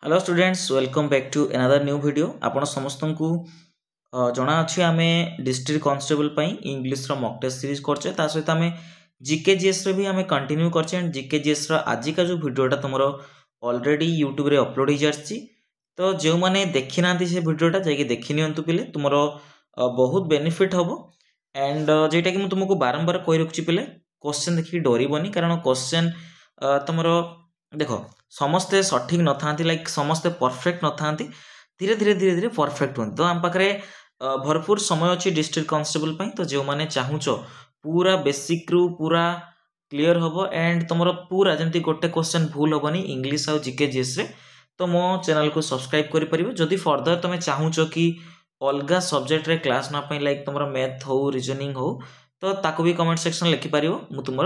Hello students welcome back to another new video आपण समस्त को जना अच्छे आम district constable English mock test series करचे ता सहित आम जीके जीएस रे भी आम कंटिन्यू करचे एंड जीके जीएस आज का जो वीडियोटा तुम ऑलरेडी यूट्यूब रे अपलोड हो जाती तो जो मैंने देखी ना से वीडियोटा जाकि देखी नियंतु पिले तुम बहुत बेनिफिट हम एंड जेटा कि मुझे तुमको बारंबार कही रखुची पिले क्वेश्चन देखिए डरबनी कारण क्वेश्चन तुम देख समस्ते सठिक न था लाइक समस्ते परफेक्ट न था धीरे धीरे धीरे धीरे परफेक्ट हूँ तो आम पाखे भरपूर समय अच्छी डिस्ट्रिक्ट कांस्टेबल तो जो मैंने चाहूच पूरा बेसिक रु पूरा क्लीयर हम एंड तुम पूरा जमी गोटे क्वेश्चन भूल हेनी इंग्लिश आउ जीके जीएस रे तो मो चैनल को सब्सक्राइब करें जदि फर्दर तुम चाहूच कि अलग सब्जेक्ट रे क्लास नापी लाइक तुम मैथ हो रिजनिंग हो तो ताको भी कमेंट सेक्शन लिखिपार मु तुम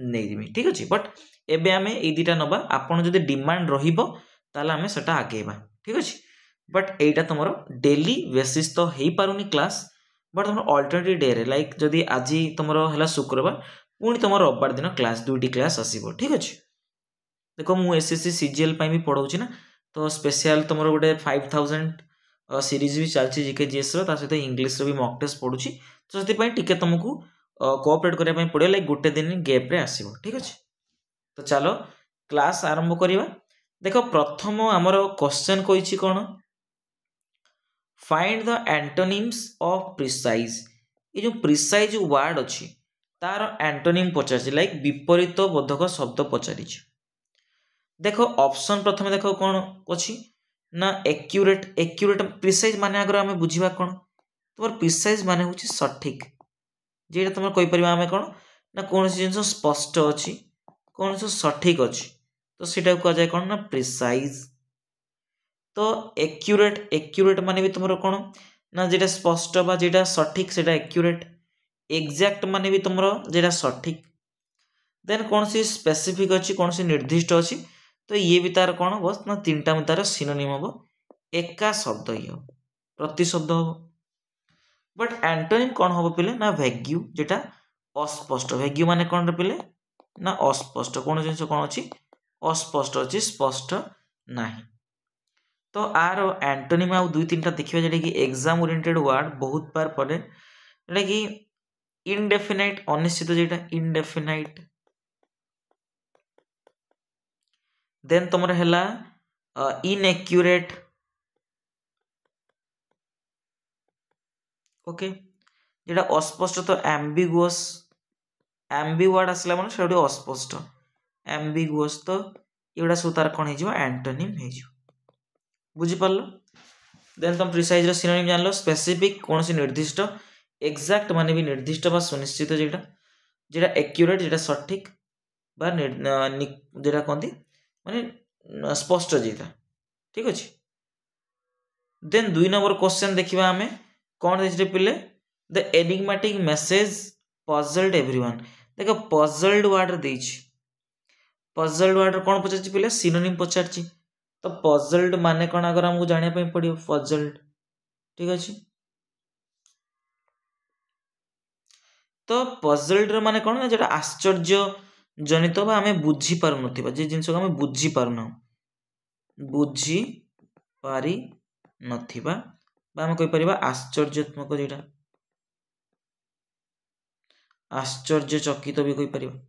नहीं ठीक अच्छे बट एबे आमे ए दुटा नबा आपन जदि डिमांड रहिबो ताले आमे सेटा आगेबा ठीक अछि बट एटा तुमरो डेली बेसिस तो हेई पारुनी क्लास बट तुम अल्टरनेटिव डे रे लाइक जदि आज तुमरो हला शुक्रवार पुणी तुम रविवार दिन क्लास दुईटी क्लास आसीबो ठीक अछि देखो मु एसएससी सीजीएल पई भी पढाउची ना तो स्पेशल तुमरो गोटे 5000 सीरीज भी चलची जीके जीएस रो ता सहित इंग्लिश रो भी मॉक टेस्ट पढुची तो सेति पई टिके तुमको कोऑपरेट करिया पई पड़ियो लाइक गोटे दिन गैप रे आसीबो ठीक अछि तो चलो क्लास आरंभ करिवा देखो प्रथम आमर क्वेश्चन कहिछि कोन find the antonyms of precise ये जो प्रिसाइज वर्ड अछि तार एंटोनिम पचारछि लाइक विपरीत बोधक शब्द पचारिछि देखो ऑप्शन प्रथम देखो कोन अछि ना एक्यूरेट एक्यूरेट प्रिसाइज माने अगर हमें बुझिबा कोन तोर प्रिसाइज माने होछि सठिक जेटा तुम कहि परिबा हमें कोन ना कोनसी जिंस स्पष्ट अछि कौन सा सठिक अच्छी तो सीटा कह जाए कौन ना प्रिसाइज तो एक्यूरेट एक्यूरेट माने भी तुम कौन ना जेटा स्पष्ट बा जेटा सठिक सेटा एक्यूरेट एग्जैक्ट माने भी तुम जेटा सठिक देन कौन सी स्पेसिफिक अच्छी कौन सी निर्दिष्ट अच्छी तो ये भी तार कौन बस ना तीन टा तार सिनोनिम हम एका शब्द ही हम प्रति शब्द हम बट एंटोनिम कौन हम पिले ना वैग्यू जेटा अस्पष्ट वैग्यू माने कौन पिले ना अस्पष्ट कौन जिन कौन अच्छी अस्पष्ट अच्छी स्पष्ट नहीं तो आर एंटोनिम आउ दुई तीन टा देखिए जेटा कि एग्जाम ओरिएंटेड वर्ड बहुत बार पड़े जेटा कि इनडेफिनाइट अनिश्चित जेटा इनडेफिनाइट देन तुमर हैला इनएक्यूरेट ओके जेटा अस्पष्ट तो एम्बिगुअस एम्बी वर्ड आसला माने सेटा अस्पष्ट एम्बिगुअस तो एगुड़ा सब तार कौन हो एंटोनिम हो बुझी पारलो देन तुम प्रिसाइज रो सिनोनिम जानलो स्पेसिफिक कौन सी निर्दिष्ट एग्जैक्ट माने भी निर्दिष्ट बा सुनिश्चित जेटा जेटा एक्यूरेट जेटा सठिक बा जेटा कहती माने स्पष्ट जेटा ठीक अच्छे देन दुई नंबर क्वेश्चन देखिबा हमें कौन देखिए पिले the enigmatic message puzzled everyone देखो पजल्ड वर्ड देछि पजल्ड वर्ड कौन पचार पिले सिनोनिम पचार तो पजल्ड माने कौन अगर हमको जाना पड़ो पजल्ड ठीक अच्छे तो पजल्ड माने कौन ना जेटा आश्चर्य जनित बा आमे बुझी पारु नथिबा जे जिंस को आमे बुझी पारु ना बुझी पारी नथिबा बा आमे कहि परिबा आश्चर्यात्मक जेटा आश्चर्यचकित भी कहि परिबा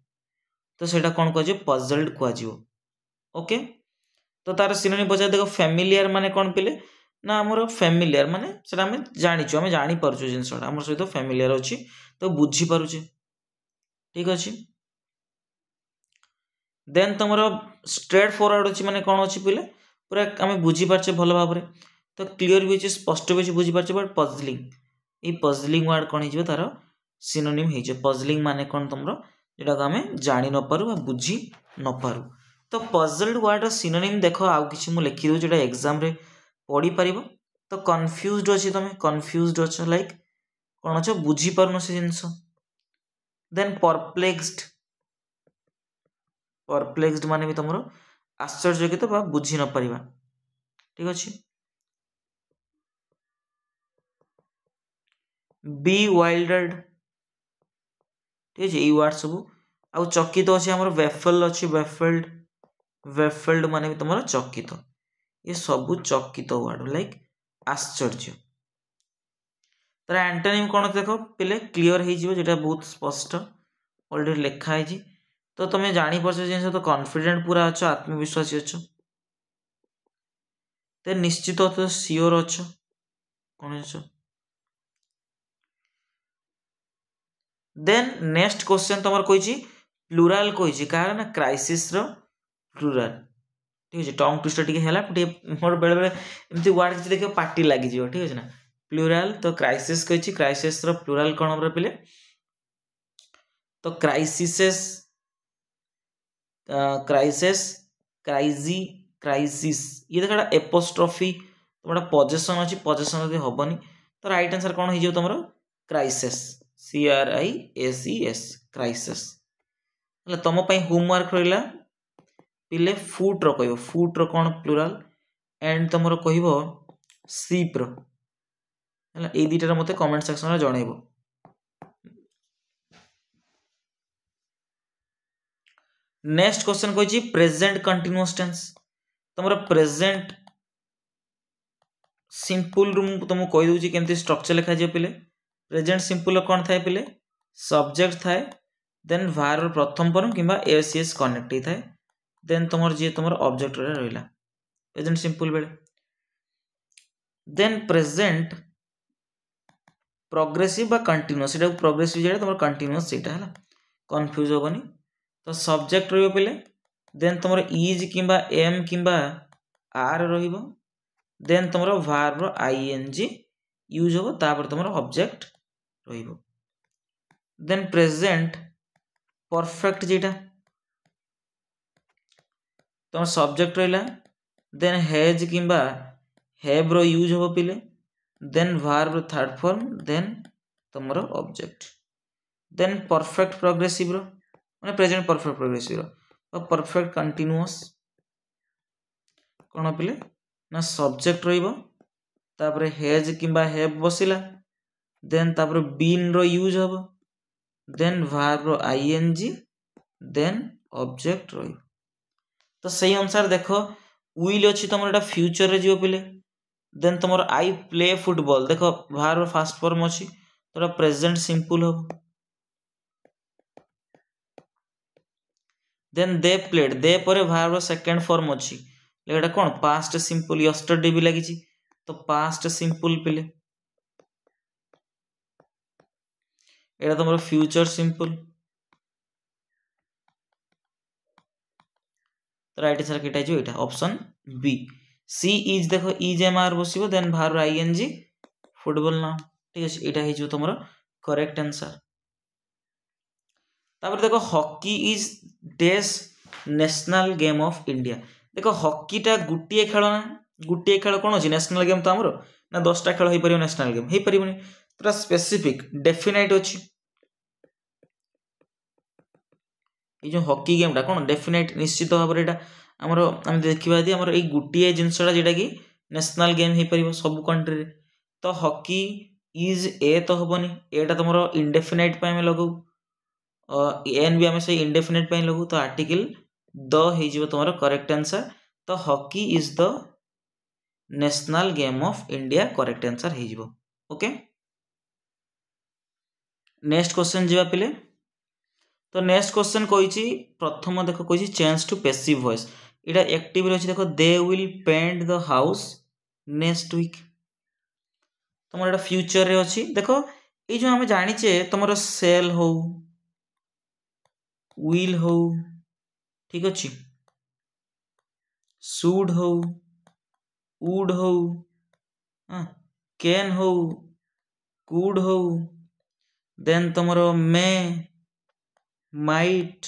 तो सेटा कौन कह पजल्ड कह ओके तो तार सिनोनिम पचार देखो फैमिलियर माने कौन पिले ना आमर फैमिलियर माने सेटा आमे जानिछु आमे जानि पारुछु जिंसटा हमर सहित फैमिलियर अछि तो बुझी पारुछे ठीक अछि देन तुमरो स्ट्रेट फॉरवर्ड अछि माने कौन अछि पिले पूरा आमे बुझी पारछे भलो भाबरे तो क्लियर भी अछि स्पष्ट भी अछि बुझी पारछे but puzzling a puzzling word कौन हिजबे तार सिनोनिम हिजबे पजलिंग माने कौन तुमरो जेटा को आमे जानि न पारु बा बुझी न पारु तो पजल्ड वर्ड सिनोनिम देखो आउ किछि मु लिखि दउ जेटा एग्जाम रे पढ़ी परिबो तो कंफ्यूज्ड अछि तमे कंफ्यूज्ड अछ लाइक कोन अछ बुझी पारनो से जिंस देन परप्लेक्स्ड परप्लेक्स्ड माने भी तमरो आश्चर्यचकित बा बुझी न परिबा ठीक अछि बी वाइल्डर्ड ठीक अछि ए वर्ड सब आउ चकित अछि हमर वेफल अछि वेफल्ड वेफल्ड माने भी तुमरो चकित ये सबू चकित वर्ड लाइक आश्चर्य। तार एंटोनिम कौन देख पिले क्लीयर हो जेटा बहुत स्पष्ट ऑलरेडी लिखा है। तो तुम जापर जिन तो कॉन्फिडेंट पूरा अच्छ आत्मविश्वासी अच्छ तो निश्चित तो सियोर अच्छ कौन देन नेक्स्ट क्वेश्चन तुम कही प्लूराल कही कह ना क्राइसिस प्लूराल ठीक है। टंग ट्विस्टर टे मोर बेले बेले एमती वर्ड किसी देखिए पार्टी लगी ठीक है ना प्लूराल। तो क्राइसिस कही क्राइसिस प्लूराल कौन हम पिले तो क्राइसिसेस क्राइसिस क्राइजी क्राइसिस ये देखा एपोस्ट्रफी तुम पजेसन अच्छी पजेसन यदि हेनी तो राइट आंसर कौन हो तुम क्राइसिस CRISES क्राइसिस। तुम होमवर्क रहा पिले फुट कह फुट कौन प्लूराल एंड तुम कह सीप ये दुटा मत कमेंट सेक्शन में जनइब। नेक्स्ट क्वेश्चन कही प्रेजेंट कंटिन्यूअस टेंस तुम प्रेजेंट सिंपल रु तुमको कही दूसरी केमती स्ट्रक्चर लिखा जाए पिले। प्रेजेंट सिंपल कौन थाए पिले सब्जेक्ट थाए देन भार प्रथम फॉर्म किंबा एस कनेक्ट थाए देन तुम जी तुम ऑब्जेक्ट रहा प्रेजेंट सिंपल बेले। देन प्रेजेंट प्रोग्रेसिव बा कंटिन्यूअस ये प्रोग्रेसिव जो तुम कंटिन्यूअस से कन्फ्यूज हेनी तो सब्जेक्ट रो पिले देन तुम इज किंबा एम किंबा आर रहिबो देन तुम भार्ब ING यूज हो तापर तुम ऑब्जेक्ट रहिबो। देन प्रेजेंट परफेक्ट जेटा तुम सब्जेक्ट रहा देन हैज किंबा हैव रो यूज हो पिले then verb third form then तुम ऑब्जेक्ट। देन परफेक्ट प्रोग्रेसिव रो माने प्रेजेंट परफेक्ट प्रोग्रेसिव रो परफेक्ट कंटिन्यूअस कौन पिले ना सब्जेक्ट रही हैज किंबा हैव बसिला देन तापर बीन रो यूज हम देन भार्ब रो ING देन ऑब्जेक्ट रही। तो सही अनुसार देख विल अच्छी तुम एटा फ्यूचर रे जीव पिले देन तुम आई प्ले फुटबॉल देख भार्ब फास्ट फॉर्म अच्छी तो प्रेजेंट सिंपल हम देन दे प्लेड दे पर भार्ब सेकंड फॉर्म अच्छी एटा कौन पास्ट सिंपल यस्टरडे भी लगी तो पास्ट सिंपल पिले एटा तुम फ्यूचर सिंपल तो राइट आंसर केटा जो एटा ऑप्शन बी सी इज देखो इज एम आर बसिबो देन भार्ब ING फुटबॉल नाम ठीक है एटा हे जो तुम करेक्ट आंसर। तापर देखो hockey is the national game of India देखो हॉकीटा गोटे खेल ना गोटे खेल कौन अच्छी नेशनल गेम तो आमर ना 10टा खेल हो पार नेशनल गेम हो पार पूरा स्पेसिफिक डेफिनाइट अच्छी ये जो हॉकी गेमटा कौन डेफिनाइट निश्चित भाव में आमर आम देखा यदि आमर ये गोटे जिनसा जोटा कि नेशनल गेम हो पार सब कंट्री तो हॉकी इज ए तो हेनी एटा तुम इंडेफिनाइट आम लगू एन भी आम से इंडेफिनाइट लगू तो आर्टिकल द हो तुम करेक्ट आंसर तो hockey is the national game of India correct answer हो। ओके नेक्स्ट क्वेश्चन जीवा पिले तो नेक्स्ट क्वेश्चन कही प्रथम देख कही चेंज टू पैसिव वॉइस इटा एक्टिव रही देखो they will paint the house next week तुम एटा फ्यूचर रे अच्छी देखो ये जो आम जाचे तुम सेल हो विल हो ठीक अच्छे शुड हो वुड हो कैन हो कुड हो देन तुम may might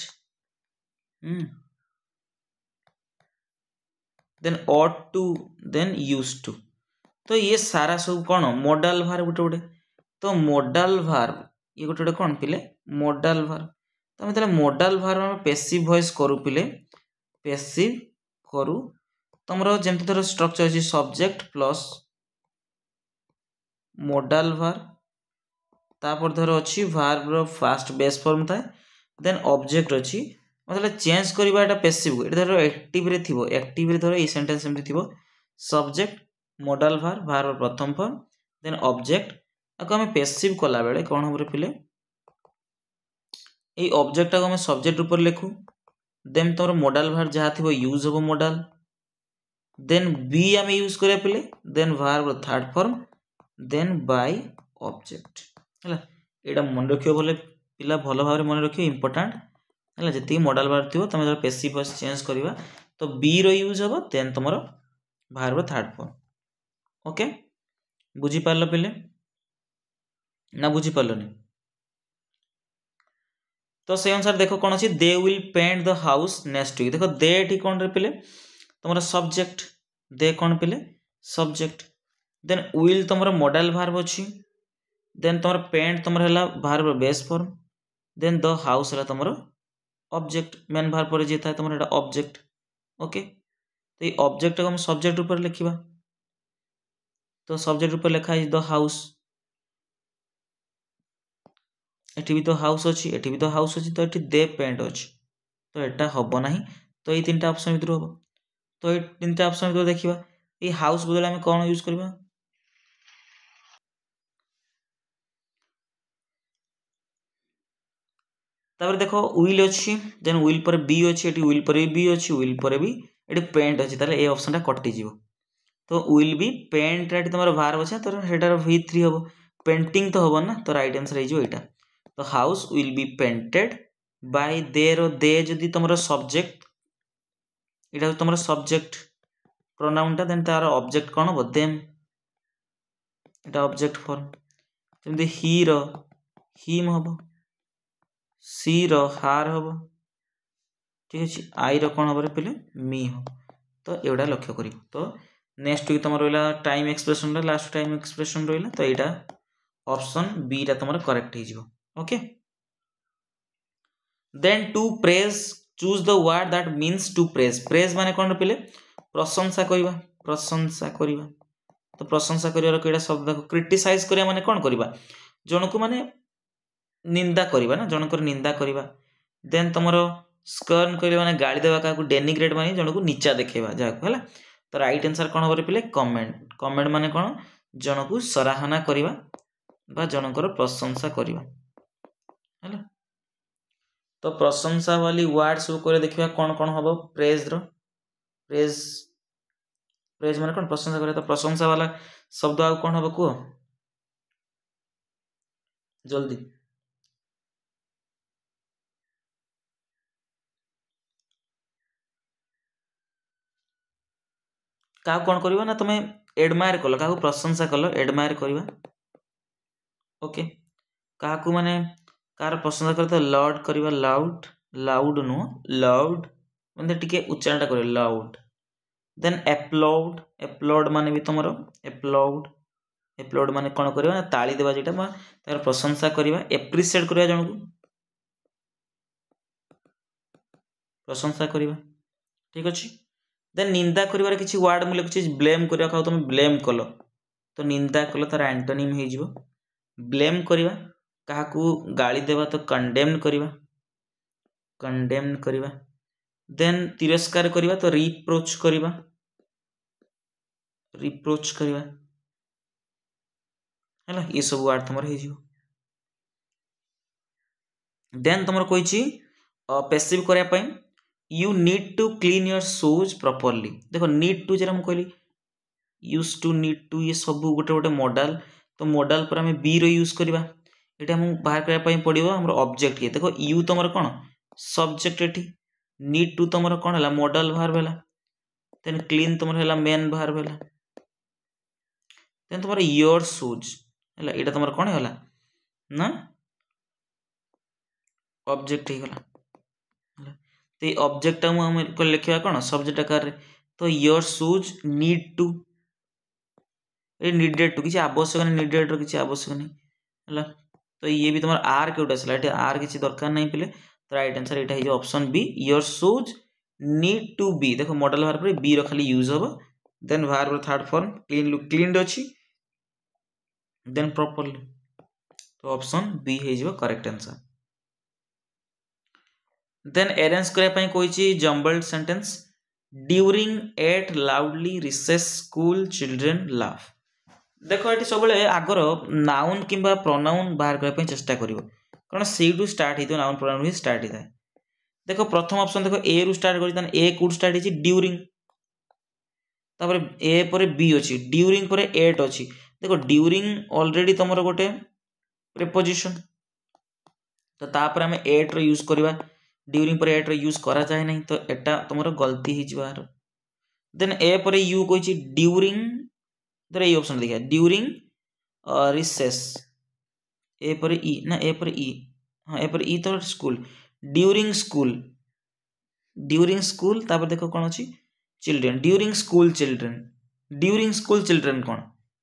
then ought to then use to तो ये सारा सब कौन मॉडल भार्ब गोटे गोटे तो मॉडल भार्ब ये गोटे गोटे कौन पिले मॉडल भार्ब तो आम मॉडल भार्ब पैसिव वॉइस करू पिले पैसिव करू तुम जमती धर स्ट्रक्चर अच्छी सब्जेक्ट प्लस मॉडल भार्ब तापर धर अच्छी भार्ब फास्ट बेस फॉर्म थाए देन ऑब्जेक्ट अच्छी मतलब चेंज करवा पैसिव ये धर एक्टिव रे थिबो एक्टिव रे धर ये सेंटेंस एमती थिबो सब्जेक्ट मॉडल वर्ब वर्ब प्रथम फॉर्म देन ऑब्जेक्ट आको हमें पैसिव कला बेले कोन हमरे पिले ए ऑब्जेक्ट को हमें सब्जेक्ट ऊपर लिखू देन तोर मॉडल वर्ब जहाँ थी यूज हो मॉडल देन बी आम यूज करिया पिले then verb third form then by object है एटा मन रखियो बोले पिला भल भाव मन रखियो इंपोर्टेंट है जी मॉडल वर्ब थी तुम जो पैसिव वॉइस चेंज करवा तो बी रो यूज हम देन तुम वर्ब थर्ड फॉर्म ओके बुझी पारलो पिले ना बुझी पारलोनी तो से अनुसार देखो कौन अच्छी they will paint the house next week देखो दे टी कौन रे पिले तुम सब्जेक्ट दे कौन पिले सब्जेक्ट देन विल तुम मॉडल वर्ब अच्छी देन तुम पेंट तुम verb base form then the house है तुम ऑब्जेक्ट मेन वर्ब पर जी था तुम ऑब्जेक्ट ओके तो ये ऑब्जेक्ट को हम सब्जेक्ट ऊपर लिखा तो सब्जेक्ट ऊपर लिखा है द हाउस एटी भी तो हाउस अच्छी एटी भी तो हाउस अच्छी तो ये दे पेंट अच्छी तो यहाँ हम ना तो ये तीन ऑप्शन भर हम तो ये तीन ऑप्शन भर देखा ये हाउस बदले आम कौन यूज करवा तापर देखो विल अच्छी देन विल पर बी अच्छी एटी विल पर बी अच्छी विल पर भी ये पेंट अच्छी ताले ए ऑप्शन कटिज तो विल बी पेंट रेट तुम भार अच्छे तो सेटार V3 हम पेंटिंग तो हम ना तो राइट आंसर होटा तो house will be painted by they जदि तुम सब्जेक्ट यहाँ तुम सब्जेक्ट प्रोनाउन देन तार ऑब्जेक्ट कौन हम देम এটা ऑब्जेक्ट फॉर्म जमी ही हिम हम सी हार हम ठीक अच्छे आई कौन हम पे मी हम तो एटा लक्ष्य कर तो नेक्स्ट वीक तुम रहा time expression last time expression रहा तो यहाँ ऑप्शन बी टा तुम करेक्ट हो okay then to praise choose the word that means to praise माने कौन पे प्रशंसा करवा तो प्रशंसा कर कईटा शब्द क्रिटिसाइज करिया माने कौन करवा जन को माने निंदा करवा ना जनकर निंदा करवा देन तुम स्कर्न कर माने गाड़ी देवा क्या डेनिग्रेट माने जन को नीचा देखा जहाँ है तो राइट आंसर कौन हम पे कमेंट कमेंट माने कौन जन को सराहना करवा जनकर प्रशंसा करवा है तो प्रशंसा वाली वर्ड सब कर देखा कौन कौन हम प्रेज प्रेज प्रेज माने कौन प्रशंसा करें तो प्रशंसा वाला शब्द आ कौन हम कह जल्दी क्या कौन करवा ना तुम एडमायर कल क्या प्रशंसा कल एडमायर करवा ओके क्या माने कार प्रशंसा कर तो लाउड करवा लाउड लाउड नुह लाउड मतलब टिके उच्चारणटा कर लाउड देन एप्लाउड एप्लाउड माने भी तुम एप्लाउड एप्लाउड माने कौन करवा ताली देवा जोटा तार प्रशंसा करवा एप्रिशिएट करवा जन को प्रशंसा करवा ठीक अच्छे देन निंदा कर किसी वर्ड मुझे लिखुची ब्लेम करवा तुम ब्लेम कल तो निंदा कल तार एंटोनिम हो ब्लेम करवा क्या गाली देवा तो कंडेम करवा कंडेम करवा देन तिरस्कार करवा तो रिप्रोच करवा रिप्रोच करवा है ये सब वर्ड तुम हो देन तुम कही पैसिव करने you need to clean your shoes properly देखो नीड टू जरा मुझे यूज टू नीड टू ये सब गोटे गोटे मॉडल तो मॉडल पर आम बी रो यूज करवा ये बाहर करने पड़ो आम ऑब्जेक्ट ये देखो यू तुम कौन सब्जेक्ट ये नीड टू तुम कौन है मॉडल वर्ब है देन क्लीन तुम है मेन वर्ब है देन तुम योर शूज है यहाँ तुम कौन है ना ऑब्जेक्ट हो गला तो ये ऑब्जेक्ट मुझे लिखा कौन सब्जेक्ट आकार तो योर शूज नीड टू ये नीडेड टू किसी आवश्यक नहीं नीडेड किसी आवश्यक नहीं है तो ये भी तुम आर के आसला ये आर किसी दरकार नहीं पे तो राइट आंसर यहाँ है option B your shoes need to be देखो मॉडल वर्ब पर बी खाली यूज हम then verb third form clean clean अच्छी देन प्रॉपर्ली तो ऑप्शन बी हो करेक्ट आंसर देन अरेंज करने कही jumbled sentence during at loudly recess school children laugh. देख ये सब आगर नाउन किंबा प्रोनाउन बाहर करने चेष्टा कर कारण से स्टार्ट होता नाउन प्रोनाउन ही स्टार्ट होता है। देख प्रथम ऑप्शन देख ए रु स्टार्ट कर ए कौट स्टार्ट होती ड्यूरिंग तापर ए पर बी अच्छी ड्यूरिंग पर एट अच्छी देखो ड्यूरिंग ऑलरेडी तुम गोटे प्रीपोजिशन तो तापर आम एट रो यूज करवा ड्यूरिंग पर एट रो यूज करा जाए नहीं तो एटा तुम गलती हो देन ए पर यू कही ड्यूरिंग धर ये ऑप्शन देखिए ड्यूरिंग रिसेस ए पर ई ना ए पर ई हाँ ए पर ई तो स्कूल ड्यूरिंग स्कूल तापर देखो कौन अच्छी चिल्ड्रेन ड्यूरिंग स्कूल चिल्ड्रेन कौन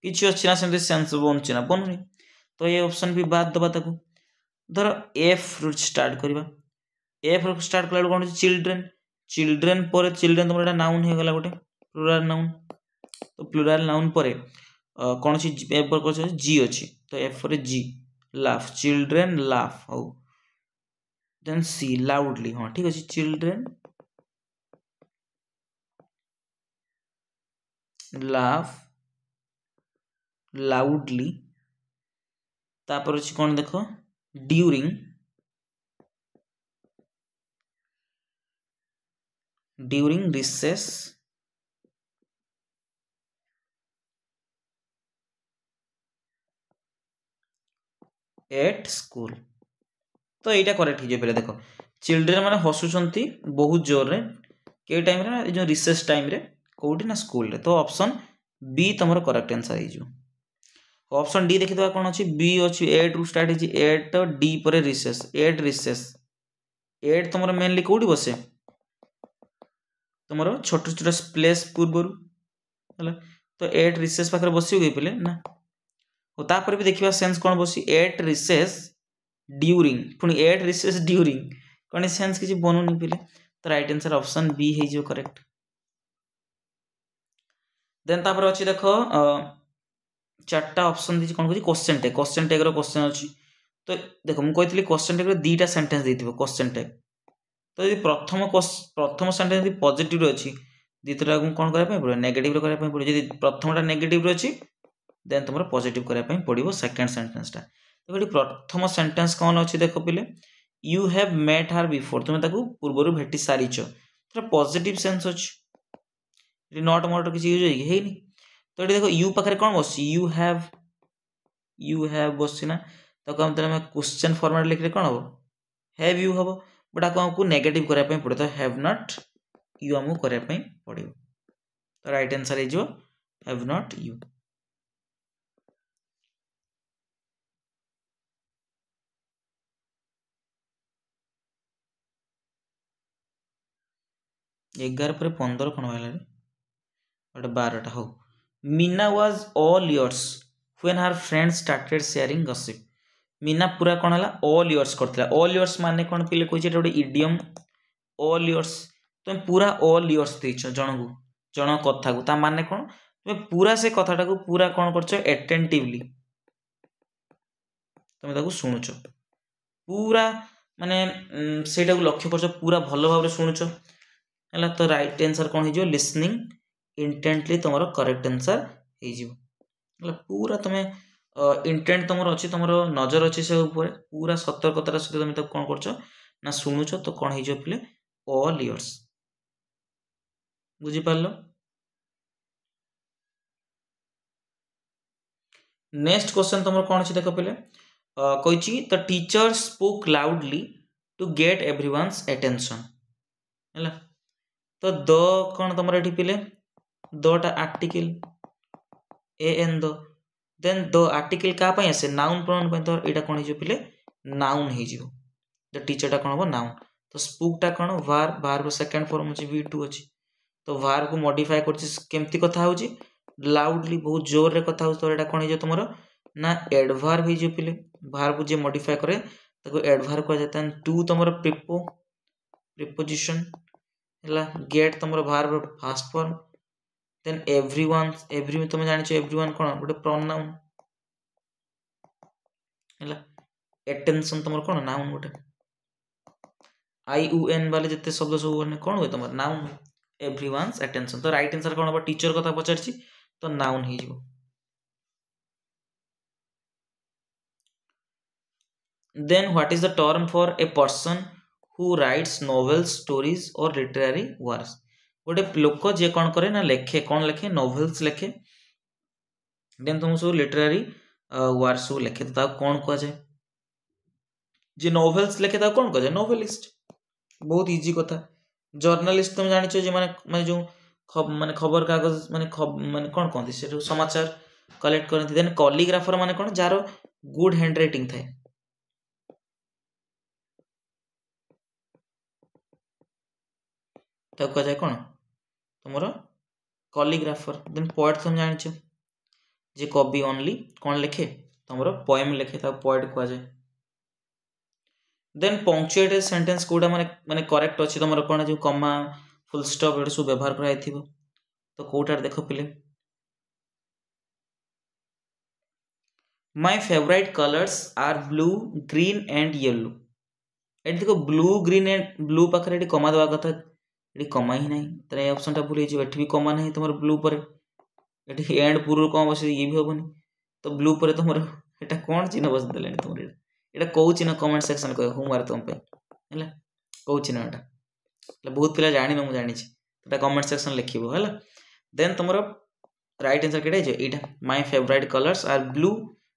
किसी अच्छी ना सेमती सेंस बनची ना बनूनी तो ये ऑप्शन भी बाद दबा ताको धर एफ रु स्टार्ट करवा एफ रु स्टार्ट कला कौन चिल्ड्रेन चिल्ड्रेन पर चिल्ड्रेन तुम नाउन हो गला गोटे प्लुराल नाउन तो प्लुराल नाउन पर कौन सी जी अच्छी तो एफ पर जी लाफ चिल्ड्रेन लाफ हो देन सी लाउडली हाँ ठीक अच्छे चिल्ड्रेन लाफ लाउडली तापर अच्छी कौन देख ड्यूरिंग रिसेस एट स्कूल तो यहाँ करेक्ट हो पे देख चिल्ड्रेन मैंने हसुंट बहुत जोर रे के टाइम रे जो रिसेस टाइम रे कौटी ना स्कूल रे तो ऑप्शन बी तुम करेक्ट आंसर हो ऑप्शन डी देखी कौन अच्छी बी अच्छी एट रु स्टार्ट होती एट डी पर रिसेस एट तुम मेनली कौटी बसे तुम छोट छोट प्लेस पूर्वर है तो एट रिसेस पाखे बस पे ना और तापर भी देखा सेंस कौन बस एट रिसेस ड्यूरिंग पुणी एट रिसेस ड्यूरिंग कौन सेंस किसी बनूनी पे तो राइट आंसर ऑप्शन बी हो करेक्ट देन तापर अच्छी देख चार्टा ऑप्शन दी कौन कह क्वेश्चन टैग क्वेश्चन अच्छी तो देख मुझे क्वेश्चन टैग दीटा सेंटेंस देती क्वेश्चन टैग तो यदि प्रथम सेंटेंस पॉजिटिव अच्छी द्वितीय कौन करने पड़ो नेगेटिव करने पड़ो जब प्रथमटा नेगेटिव अच्छी देन तुम पॉजिटिव करने पड़ो सेकेंड सेंटेंसटा तो ये प्रथम सेंटेंस कौन अच्छी देख पे यू हैव मेट हार बिफोर तुम्हें पूर्वर भेटी सारीच तो पॉजिटिव सेंस अच्छी नॉट मोट किसी यूज है तो ये देखो यू पाखे कौन बस यू हैव बस ना तो क्वेश्चन फॉर्मेट लिखले कौन हम हैव यू हम बट आपको नेगेटिव करने पड़े तो हैव नॉट यू आमको करने पड़ो तो राइट आंसर हो हैव नॉट यू एगार पर 15 कौन है गोटे 12टा हो Meena was all yours when her friends started sharing gossip Meena पूरा कौन है ऑल योर्स करथिला ऑल योर्स माने कौन पिले कहि गोटे इडियम ऑल योर्स तुम पूरा ऑल योर्स देछ जन कथा को ता माने कौन तुम पूरा से कथाटा को पूरा कौन करछ एटेंटिवली तुम ताको शुणुछ पूरा माने सेटा को लक्ष्य करछ पूरा भलो भाव शुणुछ है तो राइट आंसर कौन हो लिसनिंग इंटेंटली तुम करेक्ट आंसर हो पूरा तुम्हें इंटेंट तुम अच्छी तुम नजर अच्छी से ऊपर पूरा सतर्कतार सहित तुम कौन कर शुणुच तो कौन हो पे ऑल योर्स बुझीपार नेक्स्ट क्वेश्चन तुम कौन अच्छी देख पे कही the teacher spoke loudly to get everyone's attention है तो द कौन तुम ये पे दटा article a an the then the article क्या आसे नाउन प्रोनाउन तो यहाँ कौन हो पे नाउन हो द टीचरटा कौन हम नाउन तो स्पूकटा कौन वार सेकेंड फॉर्म अच्छे V2 अच्छी तो वार को मॉडिफाई करमती कथा हो लाउडली बहुत जोर रे कथा हो तो यहाँ कौन हो तुम ना एडभार्ब हो पे भार को जे मॉडिफाई करे एडभार्ब कह जाता है टू तुम प्रिपोजिशन है गेट तुम भार first form then everyone every तुम जान एवरीवन कौन गोटे प्रोनाउन है एटेंशन तुम कौन नाउन गोटे IUN वाले जिते शब्द सब कौन हुए तुम नाउन एवरीवन्स अटेंशन। तो राइट आंसर कौन हम टीचर कथा पचारछि तो नाउन हो जिवो। Then what is the term for a person who writes novels stories और लिटरेरी वर्क्स। गोटे लोक जे कौन करे ना लेखे कौन लेखे नोवेल्स लेखे देन तुम सब लिटरेरी वर्क्स सब लेखे तो कौन कह जाए जे नोवेल्स लेखे कौन कह जाए नोवेलिस्ट। बहुत इजी कथा। जर्नलिस्ट तुम जानिछ जे माने जो माने खबर कागज माने माने कौन कहते से समाचार कलेक्ट करती। देन कॉलीग्राफर माने कौन जार गुड हैंड राइटिंग थाए कह जाए कौन तुमर कॉलीग्राफर। देन पोएट तुम जानिछ जे कवि ओनली कौन लिखे तुमर पोएम लिखे पोएट कह जाए। देन पंक्चुएटेड सेंटेंस कोडा माने माने करेक्ट अछि तुमर कोन जो कमा फुल स्टॉप एड सब व्यवहार कराय थिबो तो कोटार देखो पिले my favourite colours are blue green and yellow. एट देखो ब्लू ग्रीन एंड ब्लू पाखरे एटी कमा दवा कथा एटी कमा ही नहीं त ए ऑप्शन टा भूल हे एठी भी कमा नहीं तुमर ब्लू पर एठी एंड पूर्व कम बस ये भी होबनी तो ब्लू पर तुमर एटा कोन चिन्ह बस देले तुमर एटा कौ चिन्ह कमेंट सेक्शन कह हूँ मार तुम पे है कौ चिन्ह एटा बहुत पिला जानी न मु जानी एटा कमेंट सेक्शन लिखिबो है। देन तुमर राइट आंसर केटा जे एटा my favourite colours are blue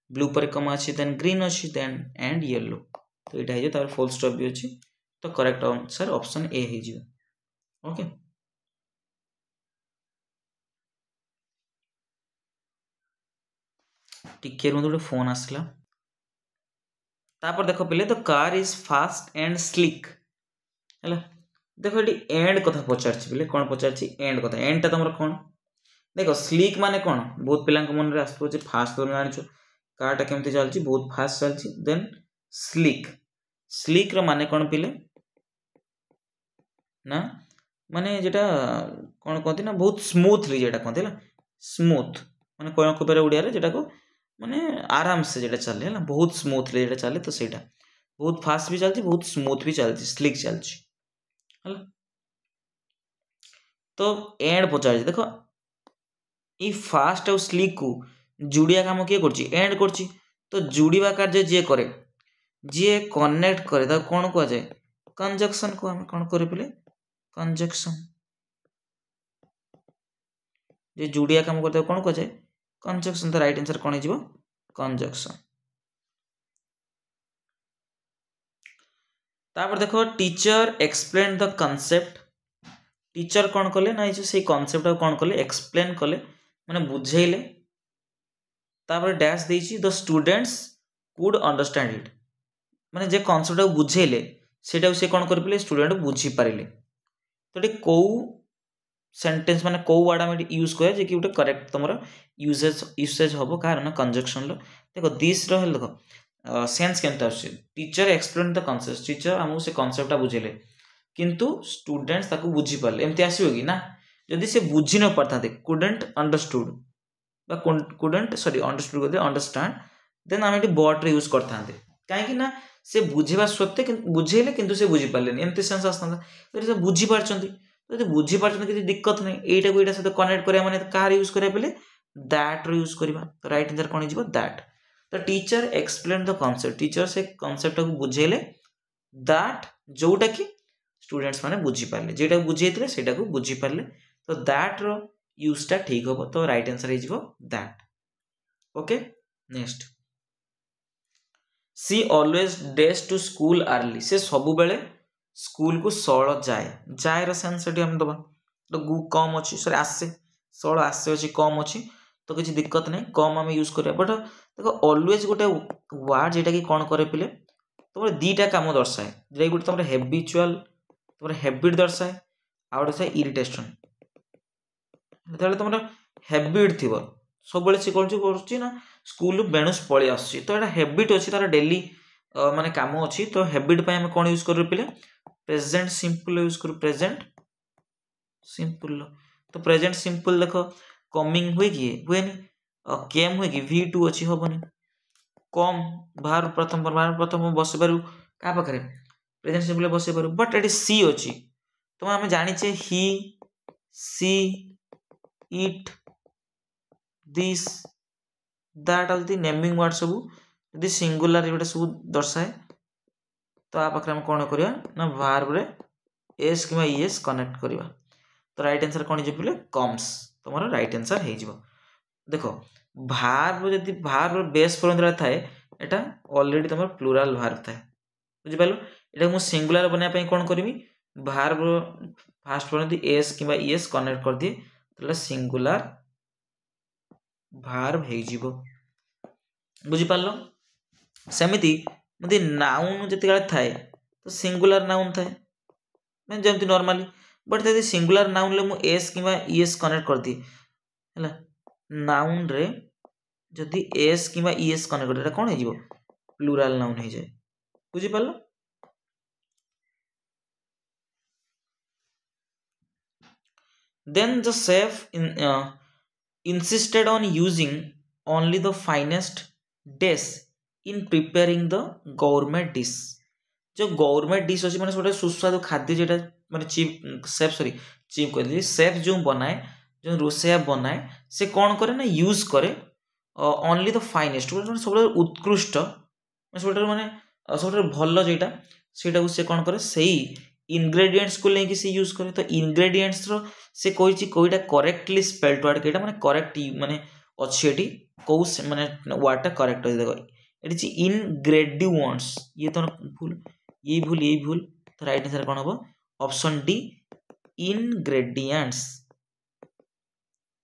blue पर कम अछि देन ग्रीन अछि देन एंड येलो तो एटा हे तार फुल स्टॉप भी अछि तो करेक्ट आंसर ऑप्शन ए हे जिवो। ओके टिके रुंदो फोन आसला तापर देखो पिले the car is fast and sleek है। देखो ये एंड कथा पचार पिले कौन पचार एंड कथा एंड टा तुम कौन देख स्लिक माने कौन बहुत पिला मन में आस फास्ट तुम जान कार टा केमती चलती बहुत फास्ट चलती। देन स्लिक स्लिक रो माने कौन पिले ना माने जेटा कौन कहती ना बहुत स्मूथली जेटा कहते ना स्मूथ माने कौन कबार ओडिया रे जेटा को माने आराम से जेटा चले है बहुत स्मूथली जेटा चले तो सेटा बहुत फास्ट भी चलती बहुत स्मूथ भी चलती स्लिक चलती है। तो एंड पचार देखो ये फास्ट और स्लिक को जुड़िया काम किए करछि एंड करछि तो जुड़िबा कार्य जे करे जे कनेक्ट करे ता कोन को जाए कंजक्शन को हम कोन करे पले कंजक्शन जे जुड़िया काम करते कोन को जाए कंजक्शन। तो राइट आंसर कोन हिजबो कंजक्शन। तापर देखो teacher explain the concept teacher कौन कले ना जो से कांसेप्ट कौन कले एक्सप्लेन कले माने बुझेले तापर डैश देछि the students could understand it माने जे कांसेप्ट को बुझेले सेटा से कौन कर पले स्टूडेंट बुझी पारिले। तो ये कौ सेंटेंस माने कौ वर्ड हम यूज करे जे कि उटे करेक्ट तमरा यूसेज हबो कार ना कंजक्शन लो देखो दिस रहल देखो सेंस केनता आछे teacher explain the concept teacher हमहु से कांसेप्ट बुझेले किंतु स्टूडेंट्स ताको बुझी पाले एमती आसीबो कि ना जदि से बुझी न पड़ताते कुडंट अंडरस्टूड बा कुडंट सॉरी अंडरस्टूड करते अंडरस्टैंड देन हम एटी बॉट रे यूज करथांते काहे कि ना से बुझेबा सत्ते बुझेले किंतु से बुझी पालेनी एमती सेंस आसता तो से बुझी पारचंती तो बुझी पारचंती किछि दिक्कत नै एटा को एटा से कनेक्ट करिया माने कार यूज करिया पले दैट रो यूज करिबा तो राइट आंसर कोन हिजबो दैट। तो teacher explain the concept teacher से कांसेप्ट को बुझेले दैट जोटा कि स्टूडेंट्स माने बुझी पारले जेटा बुझेइतले सेटा को बुझी पारले तो दैट रो यूज टा ठीक होबो तो राइट आंसर हिजबो that. Okay next she always dash to school early से सब बेले स्कूल को 16 जाए जाए रो सेंस सेठी हम दबा तो गु कम अछि सॉरी आसे 16 आसे अछि कम अछि तो किछि दिक्कत नै कम हम यूज करिया बट देखो ऑलवेज गोटे वर्ड जेटा कि कोन करे पिले तोरे दीटा काम दर्शाए जे गोटे तोरे हैबिचुअल तोरे हैबिट दर्शाए आ गोटे से इरिटेशन ताले तोमरा हैबिट थिबो सब बेले से करछि ना स्कूल बेणुस पळी आछि तो एटा हैबिट अछि तार डेली माने काम अछि तो हैबिट पय हम कोन यूज कर पिले प्रेजेंट सिंपल यूज कर प्रेजेंट सिंपल तो प्रेजेंट सिंपल देखो कमिंग हुए कि हुएनी केम हुए कि v2 अछि होबनी कम बाहर प्रथम बसे पारू का पाखरे प्रेजेंट सिंपल बसे पारू बट एटी सी अछि तो हम जानि छे ही सी इट दिस दैट आदि नेमिंग वर्ड सब यदि सिंगुलर ये सब दर्शाए तो आ पाखे कौन करवा ना वर्ब रे एस कि ईएस कनेक्ट करवा तो राइट आंसर कौन हो कम्स तुम राइट आंसर हो देख भार्ब जदि भार्ब बेस फॉर्म थाए एटा ऑलरेडी तुम प्लूराल भार्ब थाए बुझिपाल एटा मु सिंगुलर बनाया कौन करी भार्ब फास्ट फॉर्म यदि एस कि ईएस कनेक्ट कर दिए तो सिंगुलर भार्ब हो बुझिपाल सेमती यदि नाउन जी थाए तो सिंगुलर नाउन थाए मैं जमती नॉर्मली बट यदि सिंगुलर नाउन ले मु एस कि ईएस कनेक्ट कर दिए है नाउन रे जदि एस कि ईएस कनेक्ट कर कौन हो प्लूराल नाउन हो जाए बुझिपाल then the chef insisted on using only the finest dish in preparing the gourmet dish जो गवर्नमेंट डिश अच्छी मैंने सुस्वादु खाद्य जो मैंने चीफ सेफ सॉरी चीफ कह सेफ जो बनाए जो रोसैया बनाए से कौन करे ना यूज करे ओनली द फाइनेस्ट सब उत्कृष्ट सब माने सब भल जोटा से से कौन करे से इनग्रेडिएंट्स को लेकिन से यूज करे तो इनग्रेडिएंट्स रो से कही कोईटा करेक्टली स्पेल्ड वर्ड केटा माने करेक्ट माने अच्छी एटी को माने वर्डटा करेक्ट हो देखो एटी इनग्रेडिएंट्स ये तो भूल ये भूल तो राइट आंसर कौन हम ऑप्शन डी इनग्रेडिएंट्स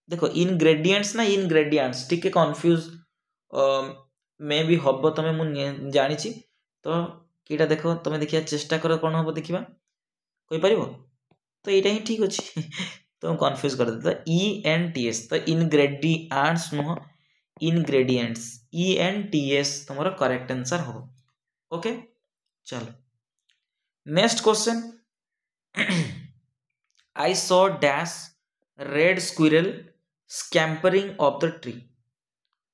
देखो इनग्रेडिएंट्स ना इनग्रेडिएंट्स टिके कंफ्यूज मे भी हम तुम मु जानी तो कईटा देख तुम देखिए चेष्टा कर कौन हम देखा कोई पार तो यहाँ ही ठीक अच्छे तो कन्फ्यूज कर दे तो ENTS तो इनग्रेडिएंट्स नुह इनग्रेडिएंट्स ENTS तुम करेक्ट आंसर हो ओके चलो next question I saw dash red squirrel scampering off the tree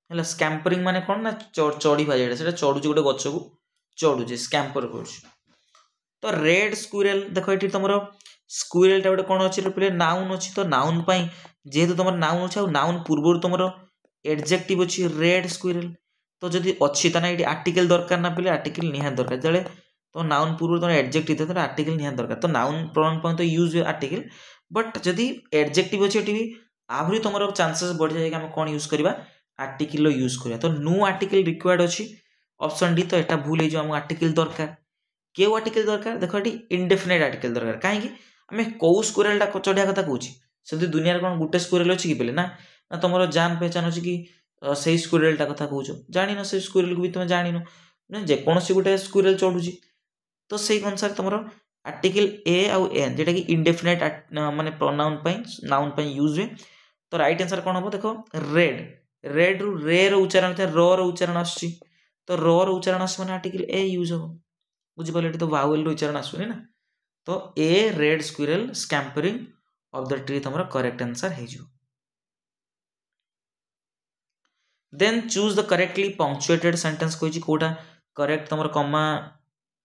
है स्कैम्परिंग माने कौन ना चढ़ी भाजा से चढ़ुचे गोटे गच को चढ़ुचे स्कैम्पर कर तो रेड स्क्विरल देख ये तुम स्क्विरल टा गोटे कौन अच्छे पे नाउन अच्छी तो नाउन जेहेतु तुम नाउन अच्छे नाउन पूर्व तुम एडजेक्टिव अच्छी रेड स्क्विरल तो जदि अच्छी तो ये आर्टिकल दरकार ना पे आर्टिकल निहात दरकार जड़े तो नाउन पूर्व तुम एडजेक्टिव तो आर्टिकल निहात दरकार तो नाउन प्रोनाउन तो यूज आर्टिकल बट जदि एडजेक्टिव अच्छे ये आहरी तुम चांसेस बढ़ जाए कि कौन यूज करवा आर्टिकल यूज करवा तो नो आर्टिकल रिक्वायर्ड अच्छी ऑप्शन डी तो यहाँ भूल हो आर्टिकल दरकार क्यों आर्टिकल दरकार देख ये इंडेफिनाइट आर्टिकल दरकार कहीं आम कौ स्क्विरल चढ़िया कथा कौच से दुनिया कौन गोटे स्क्विरल अच्छी कि ना ना तुम जान पहचान अच्छी कि से स्क्विरल कथा कौच जान से स्क्विरल को भी तुम जान जेकोसी गोटे स्क्विरल चढ़ुची तो से अनुसार तुम आर्टिकल ए आउ एन जेटा कि इंडेफिनाइट माने प्रोनाउन नाउन यूज हुए तो राइट आंसर कौन हम देख रेड रेड रु रे उच्चारण थे र उच्चारण आसुची तो र उच्चारण आस आर्टिकल ए यूज हम बुझिपाल ये तो वावेल उच्चारण आसुनी ना तो a red squirrel scampering off the tree तुम करेक्ट आंसर हो then choose the correctly punctuated sentence कही कोटा करेक्ट तुम कमा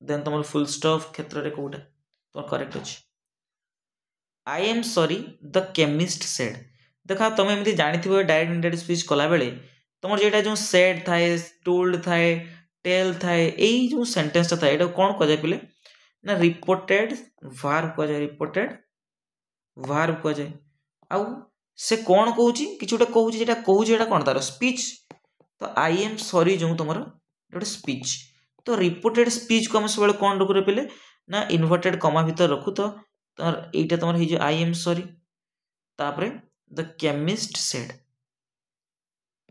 देन तुम फुल स्टॉप क्षेत्र में कोटा तुम करेक्ट अच्छे I am sorry the chemist said देखा तुम एमती जानी डायरेक्ट इंडायरेक्ट स्पीच कला बेले तुम जेटा जो सेड थाए टोल्ड थाए टेल थाए यही जो सेंटेंस था ये कौन कह जाए ना रिपोर्टेड वर्ब कह जाए रिपोर्टेड वर्ब कह जाए आउ से कौन कहूँ कि गोटे कहूँ कौन तार स्पीच तो आई एम सॉरी जो तुम गोटे स्पीच तो रिपोर्टेड स्पीच को हम सब कौन रखु पे ना इनवर्टेड कमा भीतर रखू तो यहाँ तुम आई एम सॉरी तापर द केमिस्ट सेड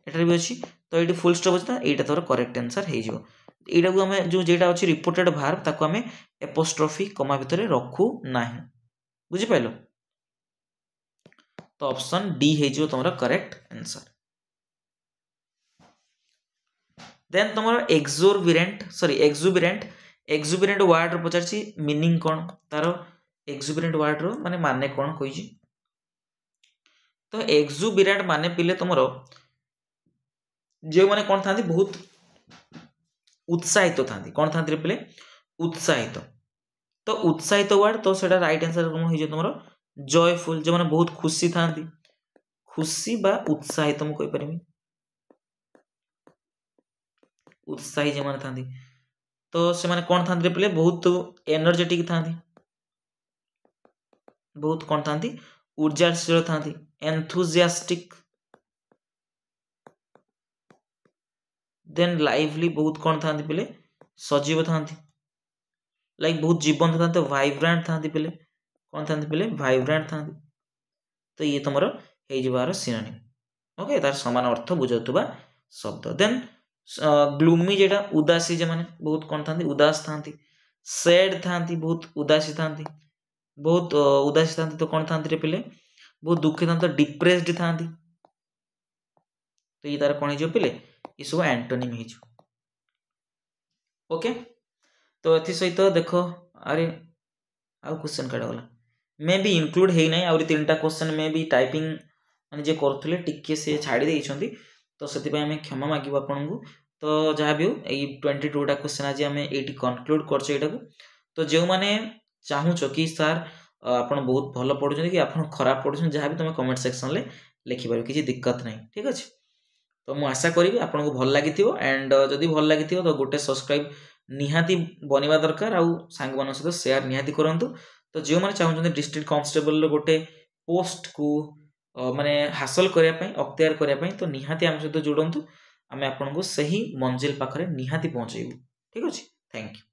एटार भी अच्छी तो ये फुल स्टॉप अच्छी यहाँ तुम करेक्ट आंसर हो यहाँ को आम जो जेटा अच्छी रिपोर्टेड वर्ब ताको आम एपोस्ट्रोफी कमा भीतर रखू ना बुझिपाल तो ऑप्शन डी हो तुम करेक्ट आंसर देन तुम एक्सुबिरेंट वर्ड पचार मीनिंग कौन तार एक्सुबिरेंट वर्ड रो माने कौन कही तो एक्सुबिरेंट माने पिले तुम जो मैंने कौन था बहुत उत्साहित था कौन था पे उत्साहित तो उत्साहित वर्ड तो सेटा राइट आंसर कौन हो तुम जॉयफुल जो माने बहुत खुशी थांती खुशी बा उत्साहित मु कहि परिमी उत्साही जो माने थांती तो से माने कोन थांती रे पिले बहुत एनर्जेटिक थांती बहुत कोन थांती ऊर्जाशील थांती एंथुसियास्टिक देन लाइवली बहुत कोन थांती पिले सजीव थांती लाइक बहुत जीवंत थांती वाइब्रेंट थांती पिले कोन थांती पिले वाइब्रेंट थांती तो ये तुमरो हे जिवार सिनोनिम ओके तार समान अर्थ बुझाउतबा शब्द देन ग्लूमी जेटा उदासी जे माने बहुत कोन थांती उदास थांती सैड थांती बहुत उदासी थांती बहुत उदासी थांती तो कोन थांती रे पिले बहुत दुखी थांती तो डिप्रेस्ड थांती तो ये तार कोन हे जो पिले ये सब एंटोनिम हे जो ओके तो एथि सहित देखो अरे आउ क्वेश्चन काढा गला मे बी इंक्लूड हे नै आउरी तीनटा क्वेश्चन मे बी टाइपिंग माने जे करथुले टिके से छाडी देइछंती तो सेति पय हमें क्षमा मागिबो आपनकु तो जहा भी हो एई 22 टा क्वेश्चन आज हमें एटी कंक्लूड करछे एटाकू तो जे माने चाहूछो कि सर आपण बहुत भलो पढुछन कि आपण खराब पढुछन जहा भी तुम कमेंट सेक्शन ले लिखि पारो किछि दिक्कत नै ठीक अछि तो मु आशा करी आपनको भल लागिथिबो एंड जदि भल लागिथिबो तो गोटे सब्सक्राइब निहाती बनिबा दरकार आउ सांग मन सहित शेयर निहाती करंतु तो जो माने चाहउछन डिस्ट्रिक्ट कांस्टेबल गोटे पोस्ट को माने हासिल करिया पई अख्तियार करिया पई तो निहाती हम सहित जोडंतु आमे आपनको सही मंजिल पाखरे निहाती पहुंचेबू ठीक अछि थैंक यू।